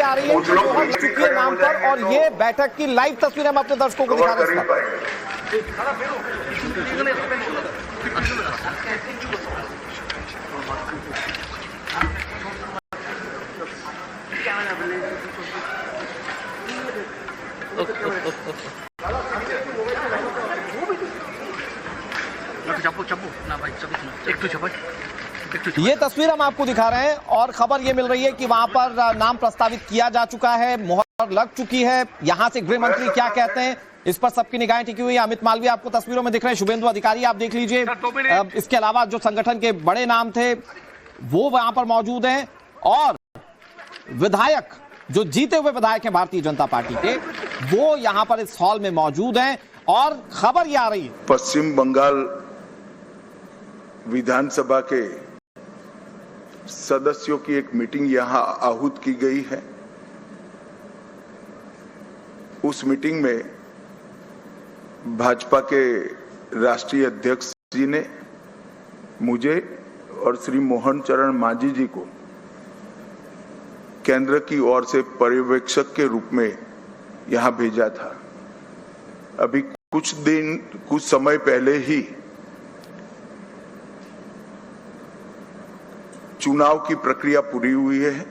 आ रही है मोहर लग चुकी है नाम पर, और ये बैठक की लाइव तस्वीर हम अपने दर्शकों को दिखा रहे हैं। ये तस्वीर हम आपको दिखा रहे हैं और खबर ये मिल रही है कि वहां पर नाम प्रस्तावित किया जा चुका है, मोहर लग चुकी है। यहां से गृह मंत्री क्या कहते हैं इस पर सबकी निगाहें टिकी हुई है। अमित मालवीय आपको तस्वीरों में दिख रहे हैं, शुभेंदु अधिकारी आप देख लीजिए। इसके अलावा जो संगठन के बड़े नाम थे वो वहां पर मौजूद हैं, और विधायक जो जीते हुए विधायक हैं भारतीय जनता पार्टी के, वो यहां पर इस हॉल में मौजूद हैं। और खबर यह आ रही है पश्चिम बंगाल विधानसभा के सदस्यों की एक मीटिंग यहां आहूत की गई है। उस मीटिंग में भाजपा के राष्ट्रीय अध्यक्ष जी ने मुझे और श्री मोहन चरण मांझी जी को केंद्र की ओर से पर्यवेक्षक के रूप में यहां भेजा था। अभी कुछ समय पहले ही चुनाव की प्रक्रिया पूरी हुई है।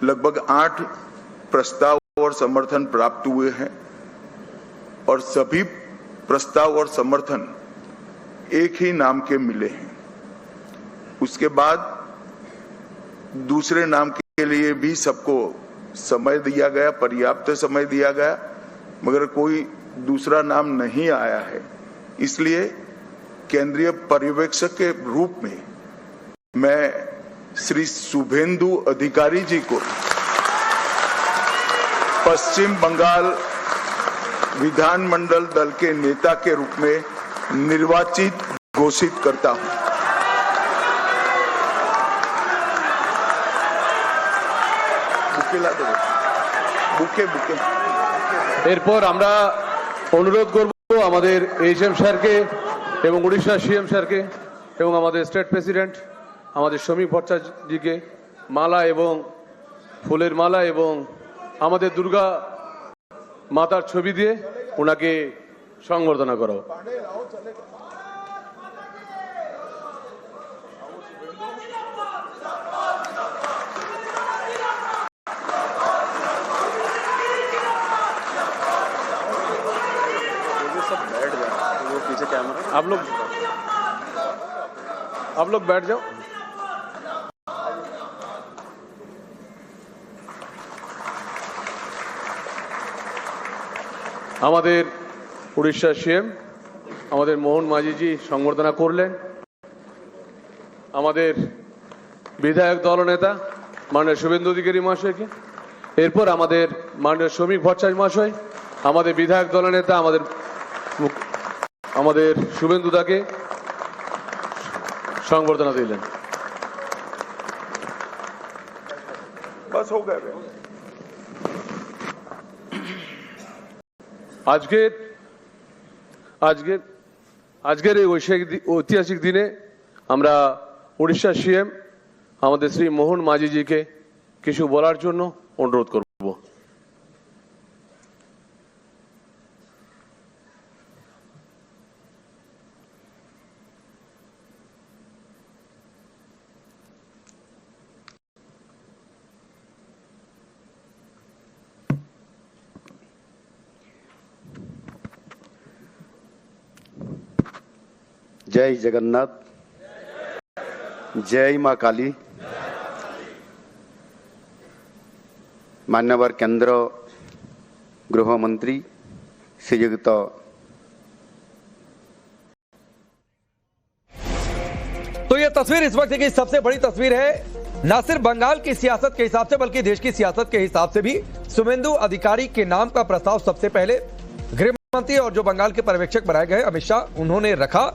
लगभग 8 प्रस्ताव और समर्थन प्राप्त हुए हैं, और सभी प्रस्ताव और समर्थन एक ही नाम के मिले हैं। उसके बाद दूसरे नाम के लिए भी सबको समय दिया गया, पर्याप्त समय दिया गया, मगर कोई दूसरा नाम नहीं आया है। इसलिए केंद्रीय पर्यवेक्षक के रूप में मैं श्री शुभेंदु अधिकारी जी को पश्चिम बंगाल विधानमंडल दल के नेता के रूप में निर्वाचित घोषित करता हूं। এরপর আমরা অনুরোধ করব আমাদের এইচএম স্যারকে এবং উড়িষ্যা সিএম স্যারকে এবং আমাদের স্টেট প্রেসিডেন্ট আমাদের শ্রমিক ভট্টাচার্যজিকে মালা এবং ফুলের মালা এবং আমাদের দুর্গা মাতার ছবি দিয়ে ওনাকে সংবর্ধনা করা। आप लोग बैठ जाओ। আমাদের উড়িষ্যা সিএম আমাদের মোহন মাঝিজি সংবর্ধনা করলেন। আমাদের বিধায়ক দলনেতা মাননীয় শুভেন্দু অধিকারী মহাশয়কে, এরপর আমাদের মাননীয় শ্রমিক ভট্টাচার্য মহাশয় আমাদের বিধায়ক দলনেতা আমাদের শুভেন্দু দাকে সংবর্ধনা দিলেন। बस हो गया। আজকের এই ঐতিহাসিক দিনে আমরা উড়িষ্যা সিএম আমাদের শ্রী মোহন মাঝিজিকে কিছু বলার জন্য অনুরোধ করব। जय जगन्नाथ, जय मां काली। मान्यवर केंद्र गृह मंत्री श्रीयुक्त तो यह तस्वीर इस वक्त की सबसे बड़ी तस्वीर है, न सिर्फ बंगाल की सियासत के हिसाब से बल्कि देश की सियासत के हिसाब से भी। शुभेंदु अधिकारी के नाम का प्रस्ताव सबसे पहले गृह मंत्री और जो बंगाल के पर्यवेक्षक बनाए गए अमित शाह उन्होंने रखा,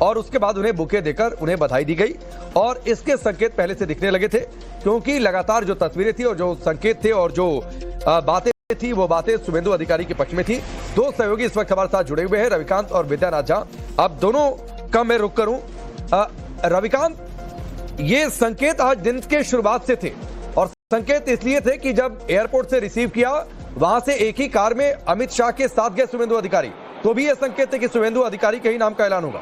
और उसके बाद उन्हें बुके देकर उन्हें बधाई दी गई। और इसके संकेत पहले से दिखने लगे थे, क्योंकि लगातार जो तस्वीरें थी और जो संकेत थे और जो बातें थी वो बातें शुभेंदु अधिकारी के पक्ष में थी। दो सहयोगी इस वक्त हमारे साथ जुड़े हुए हैं, रविकांत और विद्यानाथ झा। अब दोनों का मैं रुक करूं। रविकांत, ये संकेत आज दिन के शुरुआत से थे और संकेत इसलिए थे कि जब एयरपोर्ट से रिसीव किया, वहां से एक ही कार में अमित शाह के साथ गए शुभेंदु अधिकारी, तो भी यह संकेत थे कि शुभेंदु अधिकारी के ही नाम का ऐलान होगा।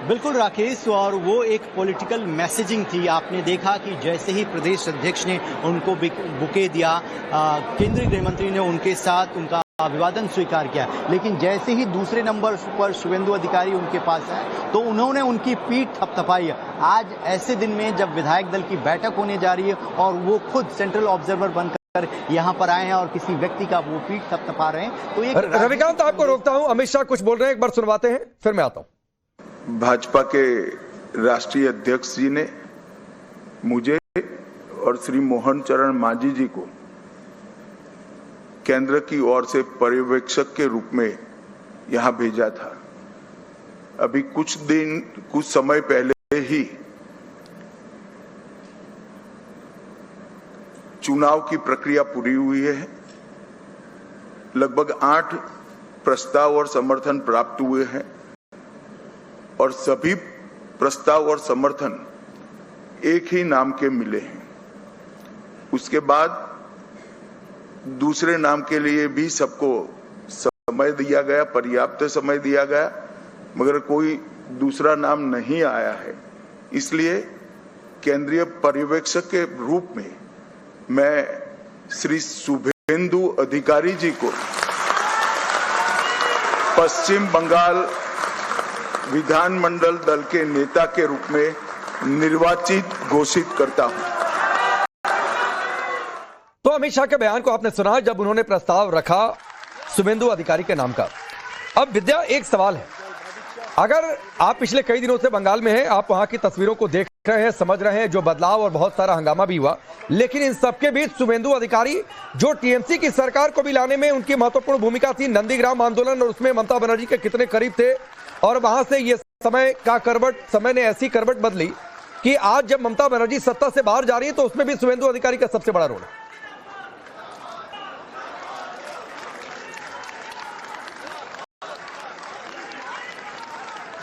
बिल्कुल राकेश, और वो एक पॉलिटिकल मैसेजिंग थी। आपने देखा कि जैसे ही प्रदेश अध्यक्ष ने उनको बुके दिया, केंद्रीय गृह मंत्री ने उनके साथ उनका अभिवादन स्वीकार किया, लेकिन जैसे ही दूसरे नंबर पर शुभेंदु अधिकारी उनके पास आए तो उन्होंने उनकी पीठ थपथपाई। आज ऐसे दिन में जब विधायक दल की बैठक होने जा रही है और वो खुद सेंट्रल ऑब्जर्वर बनकर यहाँ पर आए हैं और किसी व्यक्ति का वो पीठ थपथपा रहे हैं, तो एक रविकांत आपको रोकता हूं, अमित शाह कुछ बोल रहे हैं, एक बार सुनवाते हैं फिर मैं आता हूं। भाजपा के राष्ट्रीय अध्यक्ष जी ने मुझे और श्री मोहन चरण मांझी जी को केंद्र की ओर से पर्यवेक्षक के रूप में यहां भेजा था। अभी कुछ समय पहले ही चुनाव की प्रक्रिया पूरी हुई है। लगभग 8 प्रस्ताव और समर्थन प्राप्त हुए हैं और सभी प्रस्ताव और समर्थन एक ही नाम के मिले हैं। उसके बाद दूसरे नाम के लिए भी सबको समय दिया गया, पर्याप्त समय दिया गया, मगर कोई दूसरा नाम नहीं आया है। इसलिए केंद्रीय पर्यवेक्षक के रूप में मैं श्री शुभेंदु अधिकारी जी को पश्चिम बंगाल विधानमंडल दल के नेता के रूप में निर्वाचित घोषित करता हूं। तो अमित शाह के बयान को आपने सुना जब उन्होंने प्रस्ताव रखा शुभेंदु अधिकारी के नाम का। अब विद्या, एक सवाल है, अगर आप पिछले कई दिनों से बंगाल में हैं, आप वहां की तस्वीरों को देख रहे हैं, समझ रहे हैं जो बदलाव और बहुत सारा हंगामा भी हुआ, लेकिन इन सबके बीच शुभेंदु अधिकारी जो टीएमसी की सरकार को भी लाने में उनकी महत्वपूर्ण भूमिका थी, नंदीग्राम आंदोलन और उसमें ममता बनर्जी के कितने करीब थे, और वहां से ये समय ने ऐसी करवट बदली कि आज जब ममता बनर्जी सत्ता से बाहर जा रही है तो उसमें भी शुभेंदु अधिकारी का सबसे बड़ा रोल है।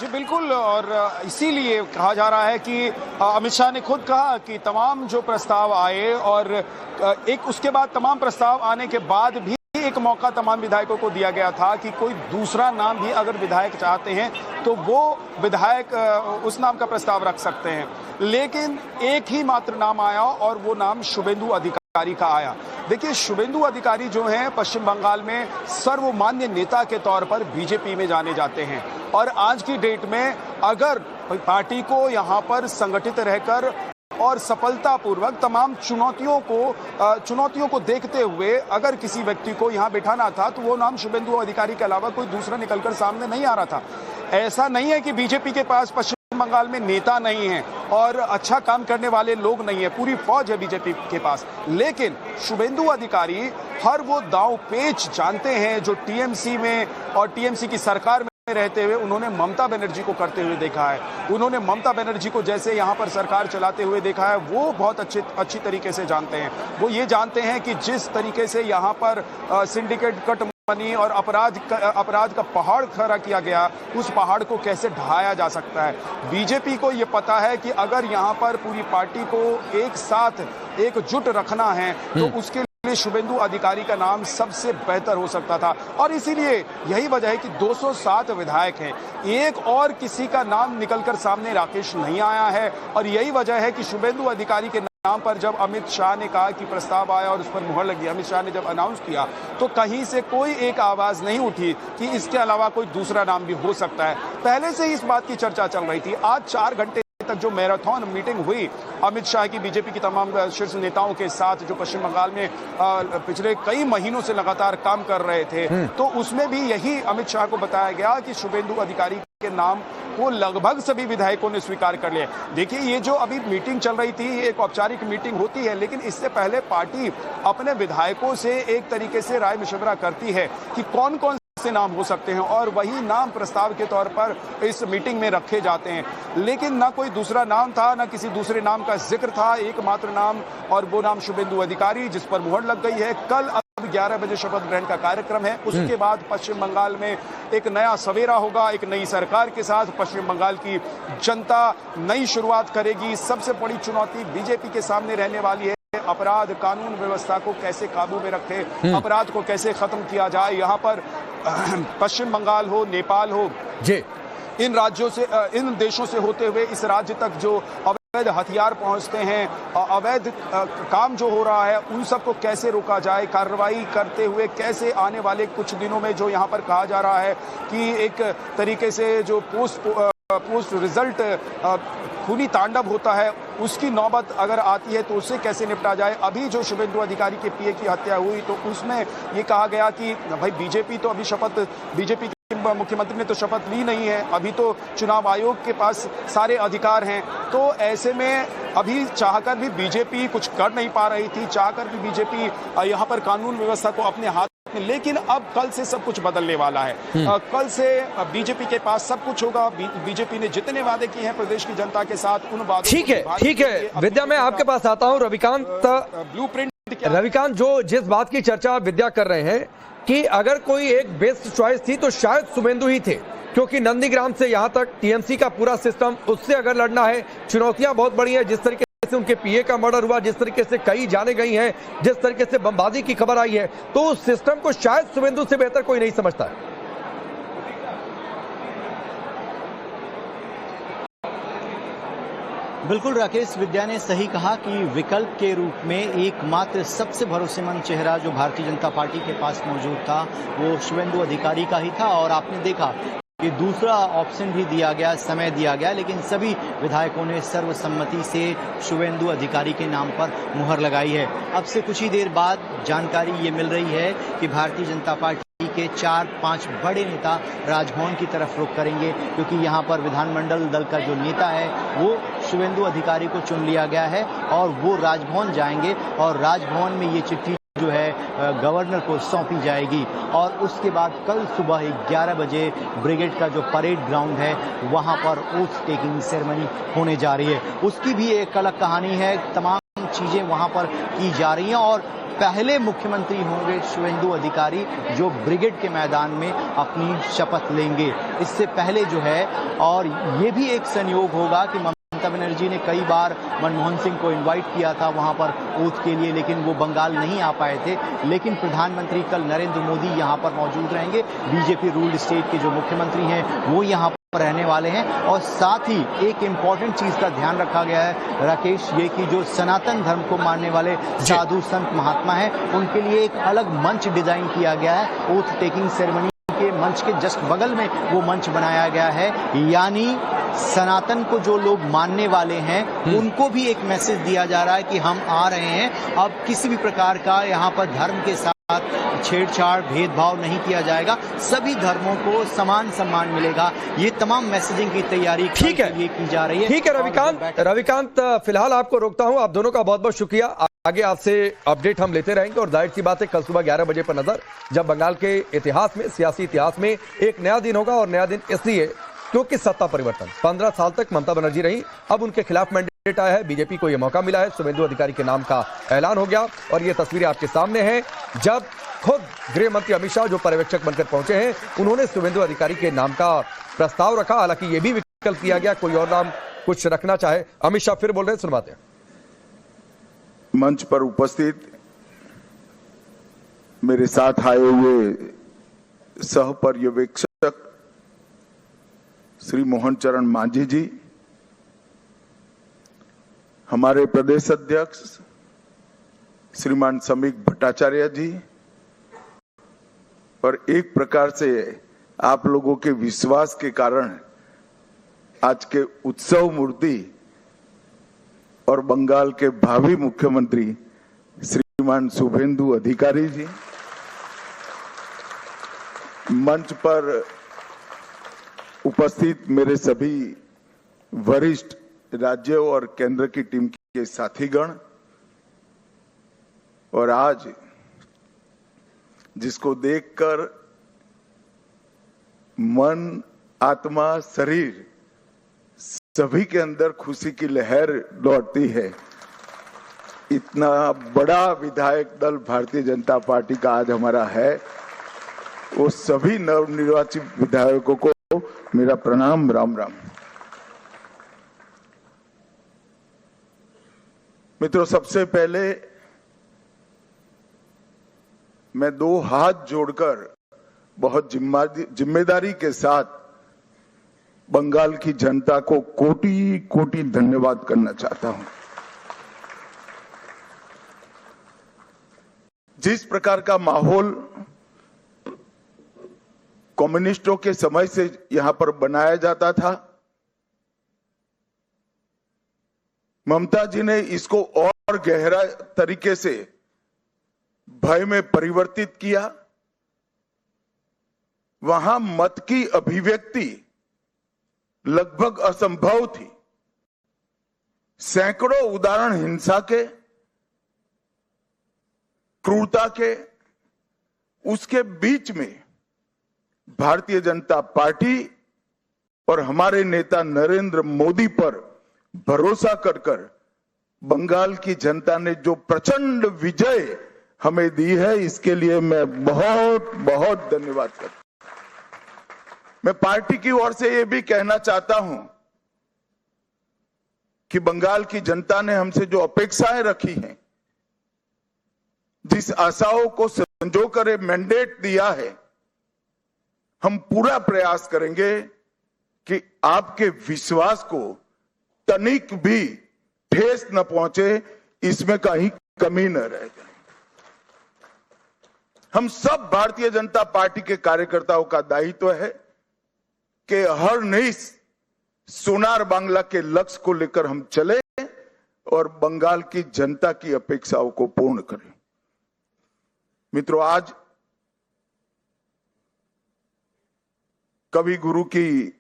जी बिल्कुल, और इसीलिए कहा जा रहा है कि अमित शाह ने खुद कहा कि तमाम जो प्रस्ताव आए और एक उसके बाद तमाम प्रस्ताव आने के बाद भी एक मौका तमाम विधायकों को दिया गया था कि कोई दूसरा नाम भी अगर विधायक चाहते हैं तो वो विधायक उस नाम का प्रस्ताव रख सकते हैं, लेकिन एक ही मात्र नाम आया और वो नाम शुभेंदु अधिकारी का आया। देखिए, शुभेंदु अधिकारी जो हैं पश्चिम बंगाल में सर्वमान्य नेता के तौर पर बीजेपी में जाने जाते हैं, और आज की डेट में अगर पार्टी को यहाँ पर संगठित रहकर और सफलतापूर्वक तमाम चुनौतियों को देखते हुए अगर किसी व्यक्ति को यहाँ बिठाना था तो वो नाम शुभेंदु अधिकारी के अलावा कोई दूसरा निकलकर सामने नहीं आ रहा था। ऐसा नहीं है कि बीजेपी के पास पश्चिम बंगाल में नेता नहीं है और अच्छा काम करने वाले लोग नहीं है, पूरी फौज है बीजेपी के पास, लेकिन शुभेंदु अधिकारी हर वो दांव पेच जानते हैं जो टीएमसी में और टीएमसी की सरकार में रहते हुए उन्होंने ममता बनर्जी को करते हुए देखा है। उन्होंने ममता बनर्जी को जैसे यहाँ पर सरकार चलाते हुए देखा है, वो बहुत अच्छी तरीके से जानते हैं। वो ये जानते हैं कि जिस तरीके से यहाँ पर सिंडिकेट कट मनी और अपराध का पहाड़ खड़ा किया गया, उस पहाड़ को कैसे ढहाया जा सकता है। बीजेपी को ये पता है कि अगर यहाँ पर पूरी पार्टी को एक साथ एकजुट रखना है तो उसके शुभेंदु अधिकारी का नाम सबसे बेहतर हो सकता था, और इसीलिए यही वजह है कि 207 विधायक हैं, एक और किसी का नाम निकलकर सामने राकेश नहीं आया है, और यही वजह है कि शुभेंदु अधिकारी के नाम पर जब अमित शाह ने कहा कि प्रस्ताव आया और उस पर मुहर लगी, अमित शाह ने जब अनाउंस किया तो कहीं से कोई एक आवाज नहीं उठी कि इसके अलावा कोई दूसरा नाम भी हो सकता है। पहले से ही इस बात की चर्चा चल रही थी। आज 4 घंटे तक जो मैराथन मीटिंग हुई अमित शाह की बीजेपी की तमाम शीर्ष नेताओं के साथ जो पश्चिम बंगाल में पिछले कई महीनों से लगातार काम कर रहे थे, तो उसमें भी यही अमित शाह को बताया गया कि शुभेंदु अधिकारी के नाम को लगभग सभी विधायकों ने स्वीकार कर लिया। देखिए, ये जो अभी मीटिंग चल रही थी, एक औपचारिक मीटिंग होती है, लेकिन इससे पहले पार्टी अपने विधायकों से एक तरीके से राय मशवरा करती है कि कौन कौन से नाम हो सकते हैं, और वही नाम प्रस्ताव के तौर पर इस मीटिंग में रखे जाते हैं। लेकिन ना कोई दूसरा नाम था, ना किसी दूसरे नाम का जिक्र था, एकमात्र नाम, और वो नाम शुभेंदु अधिकारी, जिस पर मुहर लग गई है। कल अब 11 बजे शपथ ग्रहण का कार्यक्रम है। उसके बाद पश्चिम बंगाल में एक नया सवेरा होगा, एक नई सरकार के साथ पश्चिम बंगाल की जनता नई शुरुआत करेगी। सबसे बड़ी चुनौती बीजेपी के सामने रहने वाली है, अपराध कानून व्यवस्था को कैसे काबू में रखे, अपराध को कैसे खत्म किया जाए। यहाँ पर पश्चिम बंगाल हो, नेपाल हो जी, इन राज्यों से, इन देशों से होते हुए इस राज्य तक जो अवैध हथियार पहुंचते हैं, अवैध काम जो हो रहा है, उन सबको कैसे रोका जाए, कार्रवाई करते हुए कैसे आने वाले कुछ दिनों में जो यहाँ पर कहा जा रहा है कि एक तरीके से जो पोस्ट रिजल्ट खूनी तांडव होता है, उसकी नौबत अगर आती है तो उससे कैसे निपटा जाए। अभी जो शुभेंदु अधिकारी के पीए की हत्या हुई तो उसमें ये कहा गया कि भाई बीजेपी तो अभी बीजेपी मुख्यमंत्री ने तो शपथ ली नहीं है, अभी तो चुनाव आयोग के पास सारे अधिकार हैं। तो ऐसे में अभी चाहकर भी बीजेपी कुछ कर नहीं पा रही थी, चाहकर भी बीजेपी यहाँ पर कानून व्यवस्था को अपने हाथ में, लेकिन अब कल से सब कुछ बदलने वाला है। कल से बीजेपी के पास सब कुछ होगा। बीजेपी ने जितने वादे किए हैं प्रदेश की जनता के साथ, उन वादों ठीक है विद्या, मैं आपके पास आता हूँ। रविकांत, जो जिस बात की चर्चा विद्या कर रहे हैं कि अगर कोई एक बेस्ट चॉइस थी तो शायद शुभेंदु ही थे, क्योंकि नंदीग्राम से यहां तक टीएमसी का पूरा सिस्टम, उससे अगर लड़ना है, चुनौतियां बहुत बड़ी हैं। जिस तरीके से उनके पीए का मर्डर हुआ, जिस तरीके से कई जाने गई हैं, जिस तरीके से बमबाजी की खबर आई है, तो उस सिस्टम को शायद शुभेंदु से बेहतर कोई नहीं समझता है। बिल्कुल राकेश, विद्या ने सही कहा कि विकल्प के रूप में एकमात्र सबसे भरोसेमंद चेहरा जो भारतीय जनता पार्टी के पास मौजूद था वो शुभेंदु अधिकारी का ही था। और आपने देखा कि दूसरा ऑप्शन भी दिया गया, समय दिया गया, लेकिन सभी विधायकों ने सर्वसम्मति से शुभेंदु अधिकारी के नाम पर मुहर लगाई है। अब से कुछ ही देर बाद जानकारी ये मिल रही है कि भारतीय जनता पार्टी के 4-5 बड़े नेता राजभवन की तरफ रुख करेंगे, क्योंकि यहाँ पर विधानमंडल दल का जो नेता है वो शुभेंदु अधिकारी को चुन लिया गया है और वो राजभवन जाएंगे और राजभवन में ये चिट्ठी जो है गवर्नर को सौंपी जाएगी। और उसके बाद कल सुबह 11 बजे ब्रिगेड का जो परेड ग्राउंड है वहाँ पर ओथ टेकिंग सेरेमनी होने जा रही है। उसकी भी एक अलग कहानी है, तमाम चीज़ें वहाँ पर की जा रही हैं और पहले मुख्यमंत्री होंगे शुभेंदु अधिकारी जो ब्रिगेड के मैदान में अपनी शपथ लेंगे। इससे पहले जो है, और ये भी एक संयोग होगा कि ममता बनर्जी ने कई बार मनमोहन सिंह को इनवाइट किया था वहां पर ओथ के लिए, लेकिन वो बंगाल नहीं आ पाए थे। लेकिन प्रधानमंत्री कल नरेंद्र मोदी यहां पर मौजूद रहेंगे। बीजेपी रूल्ड स्टेट के जो मुख्यमंत्री हैं वो यहां रहने वाले हैं। और साथ ही एक इम्पॉर्टेंट चीज का ध्यान रखा गया है राकेश, ये कि जो सनातन धर्म को मानने वाले साधु संत महात्मा हैं उनके लिए एक अलग मंच डिजाइन किया गया है। ओथ टेकिंग सेरेमनी के मंच के जस्ट बगल में वो मंच बनाया गया है, यानी सनातन को जो लोग मानने वाले हैं उनको भी एक मैसेज दिया जा रहा है कि हम आ रहे हैं। अब किसी भी प्रकार का यहाँ पर धर्म के साथ छेड़छाड़ भेदभाव नहीं किया जाएगा, सभी धर्मों को समान सम्मान मिलेगा। ये तमाम मैसेजिंग की तैयारी ठीक है ये की जा रही है। ठीक है रविकांत, फिलहाल आपको रोकता हूं। आप दोनों का बहुत बहुत शुक्रिया। आगे आपसे अपडेट हम लेते रहेंगे और जाहिर सी बात है कल सुबह 11 बजे पर नजर, जब बंगाल के इतिहास में, सियासी इतिहास में एक नया दिन होगा। और नया दिन इसलिए क्योंकि सत्ता परिवर्तन, 15 साल तक ममता बनर्जी रही, अब उनके खिलाफ मैंडेट आया है, बीजेपी को यह मौका मिला है, शुभेंदु अधिकारी के नाम का ऐलान हो गया। और ये तस्वीरें आपके सामने हैं जब खुद गृह मंत्री अमित शाह जो पर्यवेक्षक बनकर पहुंचे हैं, उन्होंने शुभेंदु अधिकारी के नाम का प्रस्ताव रखा। हालांकि यह भी विकल्प दिया गया कोई और नाम कुछ रखना चाहे। अमित शाह फिर बोल रहे हैं, सुनवाते हैं। मंच पर उपस्थित मेरे साथ आए हुए सह पर्यवेक्षक श्री मोहन चरण मांझी जी, हमारे प्रदेश अध्यक्ष श्रीमान समीक भट्टाचार्य जी, और एक प्रकार से आप लोगों के विश्वास के कारण आज के उत्सव मूर्ति और बंगाल के भावी मुख्यमंत्री श्रीमान शुभेंदु अधिकारी जी, मंच पर उपस्थित मेरे सभी वरिष्ठ राज्य और केंद्र की टीम के साथीगण, और आज जिसको देखकर मन, आत्मा, शरीर सभी के अंदर खुशी की लहर दौड़ती है, इतना बड़ा विधायक दल भारतीय जनता पार्टी का आज हमारा है, वो सभी नवनिर्वाचित विधायकों को मेरा प्रणाम, राम राम। मित्रों, सबसे पहले मैं दो हाथ जोड़कर बहुत जिम्मेदारी के साथ बंगाल की जनता को कोटि कोटि धन्यवाद करना चाहता हूं। जिस प्रकार का माहौल कम्युनिस्टों के समय से यहां पर बनाया जाता था, ममता जी ने इसको और गहरा तरीके से भय में परिवर्तित किया। वहां मत की अभिव्यक्ति लगभग असंभव थी। सैकड़ों उदाहरण हिंसा के, क्रूरता के, उसके बीच में भारतीय जनता पार्टी और हमारे नेता नरेंद्र मोदी पर भरोसा कर बंगाल की जनता ने जो प्रचंड विजय हमें दी है, इसके लिए मैं बहुत बहुत धन्यवाद करता हूं। मैं पार्टी की ओर से यह भी कहना चाहता हूं कि बंगाल की जनता ने हमसे जो अपेक्षाएं रखी हैं, जिस आशाओं को संजो कर मैंडेट दिया है, हम पूरा प्रयास करेंगे कि आपके विश्वास को तनिक भी ठेस न पहुंचे, इसमें कहीं कमी न रह जाए। हम सब भारतीय जनता पार्टी के कार्यकर्ताओं का दायित्व है कि हर नई सोनार बांग्ला के लक्ष्य को लेकर हम चले और बंगाल की जनता की अपेक्षाओं को पूर्ण करें। मित्रों, आज कवि गुरु की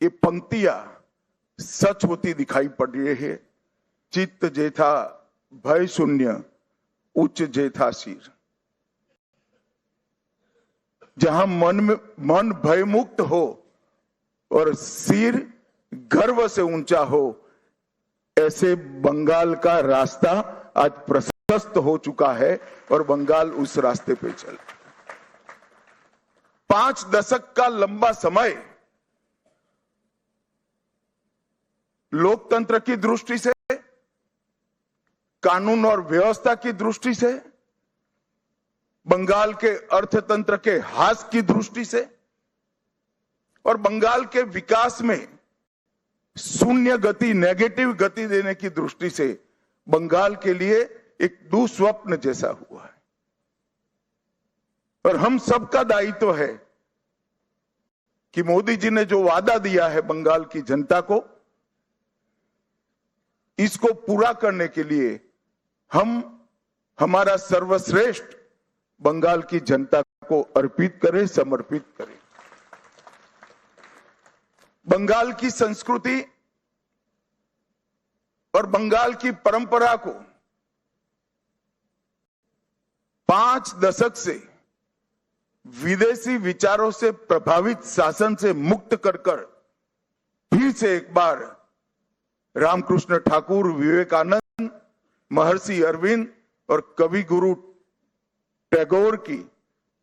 ये पंक्तियां सच होती दिखाई पड़ रही है। चित्त जेथा भय शून्य, उच्च जेथा सिर। जहां मन भयमुक्त हो और सिर गर्व से ऊंचा हो, ऐसे बंगाल का रास्ता आज प्रशस्त हो चुका है और बंगाल उस रास्ते पे चल। 5 दशक का लंबा समय लोकतंत्र की दृष्टि से, कानून और व्यवस्था की दृष्टि से, बंगाल के अर्थतंत्र के ह्रास की दृष्टि से और बंगाल के विकास में शून्य गति, नेगेटिव गति देने की दृष्टि से बंगाल के लिए एक दुस्वप्न जैसा हुआ है। और हम सबका दायित्व है कि मोदी जी ने जो वादा दिया है बंगाल की जनता को, इसको पूरा करने के लिए हम हमारा सर्वश्रेष्ठ बंगाल की जनता को अर्पित करें, समर्पित करें। बंगाल की संस्कृति और बंगाल की परंपरा को 5 दशक से विदेशी विचारों से प्रभावित शासन से मुक्त कर फिर से एक बार रामकृष्ण ठाकुर, विवेकानंद, महर्षि अरविंद और कवि गुरु टैगोर की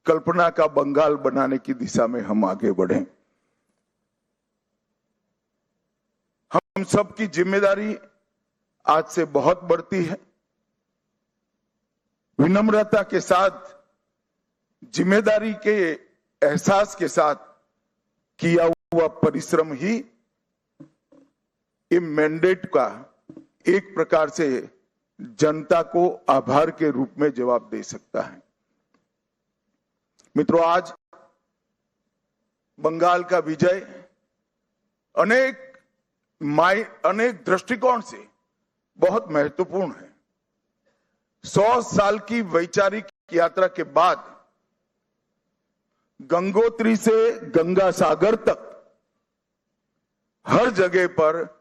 कल्पना का बंगाल बनाने की दिशा में हम आगे बढ़े। हम सबकी जिम्मेदारी आज से बहुत बढ़ती है। विनम्रता के साथ, जिम्मेदारी के एहसास के साथ किया हुआ परिश्रम ही ये मैंडेट का एक प्रकार से जनता को आभार के रूप में जवाब दे सकता है। मित्रों, आज बंगाल का विजय अनेक दृष्टिकोण से बहुत महत्वपूर्ण है। 100 साल की वैचारिक यात्रा के बाद गंगोत्री से गंगा सागर तक हर जगह पर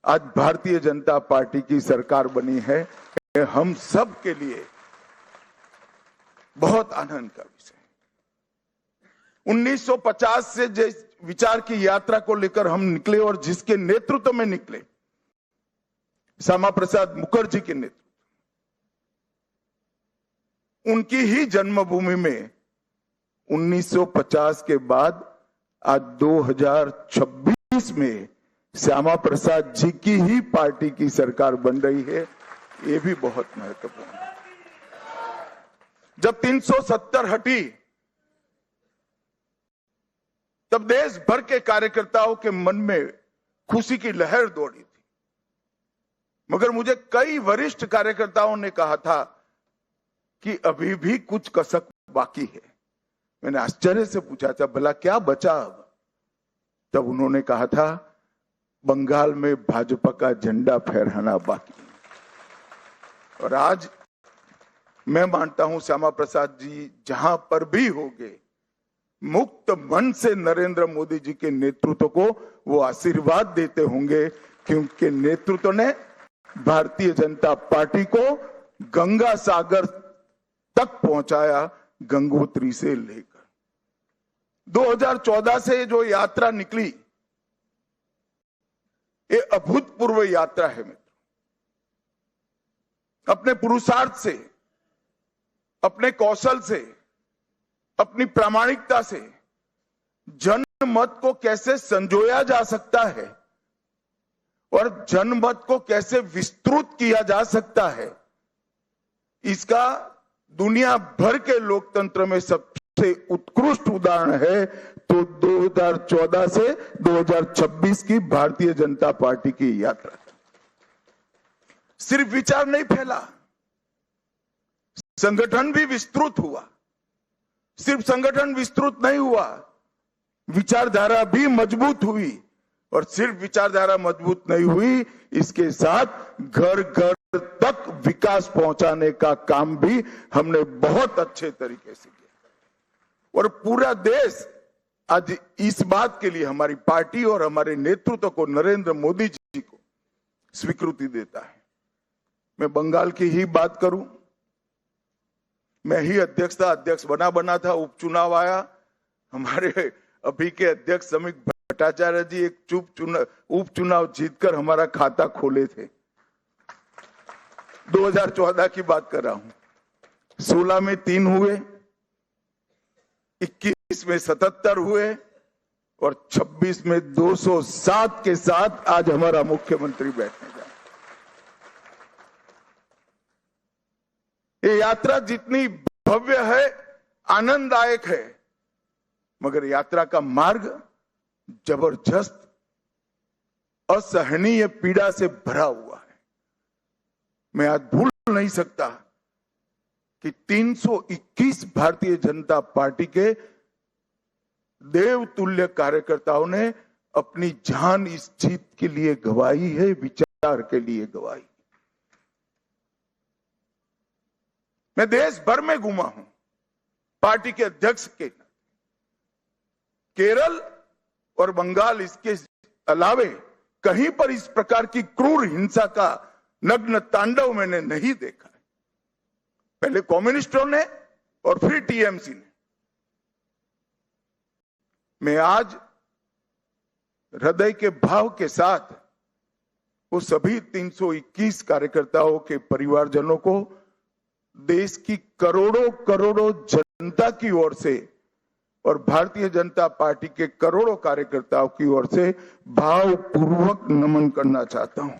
आज भारतीय जनता पार्टी की सरकार बनी है। हम सब के लिए बहुत आनंद का विषय है। 1950 से जिस विचार की यात्रा को लेकर हम निकले और जिसके नेतृत्व में निकले, श्यामा प्रसाद मुखर्जी के नेतृत्व, उनकी ही जन्मभूमि में 1950 के बाद आज 2026 में श्यामा प्रसाद जी की ही पार्टी की सरकार बन रही है। ये भी बहुत महत्वपूर्ण है। जब 370 हटी तब देश भर के कार्यकर्ताओं के मन में खुशी की लहर दौड़ी थी, मगर मुझे कई वरिष्ठ कार्यकर्ताओं ने कहा था कि अभी भी कुछ कसक बाकी है। मैंने आश्चर्य से पूछा था, भला क्या बचा अब? तब उन्होंने कहा था, बंगाल में भाजपा का झंडा फहराना बाकी है। और आज मैं मानता हूं श्यामा प्रसाद जी जहां पर भी होंगे, मुक्त मन से नरेंद्र मोदी जी के नेतृत्व को वो आशीर्वाद देते होंगे, क्योंकि नेतृत्व ने भारतीय जनता पार्टी को गंगा सागर तक पहुंचाया, गंगोत्री से लेकर 2014 से जो यात्रा निकली, ये अभूतपूर्व यात्रा है मित्र। अपने पुरुषार्थ से, अपने कौशल से, अपनी प्रामाणिकता से जनमत को कैसे संजोया जा सकता है और जनमत को कैसे विस्तृत किया जा सकता है, इसका दुनिया भर के लोकतंत्र में सबसे उत्कृष्ट उदाहरण है तो 2014 से 2026 की भारतीय जनता पार्टी की यात्रा। सिर्फ विचार नहीं फैला, संगठन भी विस्तृत हुआ। सिर्फ संगठन विस्तृत नहीं हुआ, विचारधारा भी मजबूत हुई। और सिर्फ विचारधारा मजबूत नहीं हुई, इसके साथ घर घर तक विकास पहुंचाने का काम भी हमने बहुत अच्छे तरीके से किया। और पूरा देश आज इस बात के लिए हमारी पार्टी और हमारे नेतृत्व को, नरेंद्र मोदी जी को स्वीकृति देता है। मैं बंगाल की ही बात करूं, मैं ही अध्यक्ष बना था, उपचुनाव आया, हमारे अभी के अध्यक्ष समीक भट्टाचार्य जी एक उपचुनाव जीतकर हमारा खाता खोले थे। 2014 की बात कर रहा हूं। 16 में 3 हुए, 21 में 77 हुए और 26 में 207 के साथ आज हमारा मुख्यमंत्री बैठने जा। ये यात्रा जितनी भव्य है, आनंददायक है, मगर यात्रा का मार्ग जबरदस्त असहनीय पीड़ा से भरा हुआ है। मैं आज भूल नहीं सकता कि 321 भारतीय जनता पार्टी के देवतुल्य कार्यकर्ताओं ने अपनी जान इस जीत के लिए गंवाई है, विचार के लिए गंवाई। मैं देश भर में घूमा हूं पार्टी के अध्यक्ष के। केरल और बंगाल, इसके अलावे कहीं पर इस प्रकार की क्रूर हिंसा का नग्न तांडव मैंने नहीं देखा है। पहले कम्युनिस्टों ने और फिर टीएमसी ने। मैं आज हृदय के भाव के साथ वो सभी 321 कार्यकर्ताओं के परिवारजनों को, देश की करोड़ों करोड़ों जनता की ओर से और भारतीय जनता पार्टी के करोड़ों कार्यकर्ताओं की ओर से भावपूर्वक नमन करना चाहता हूं।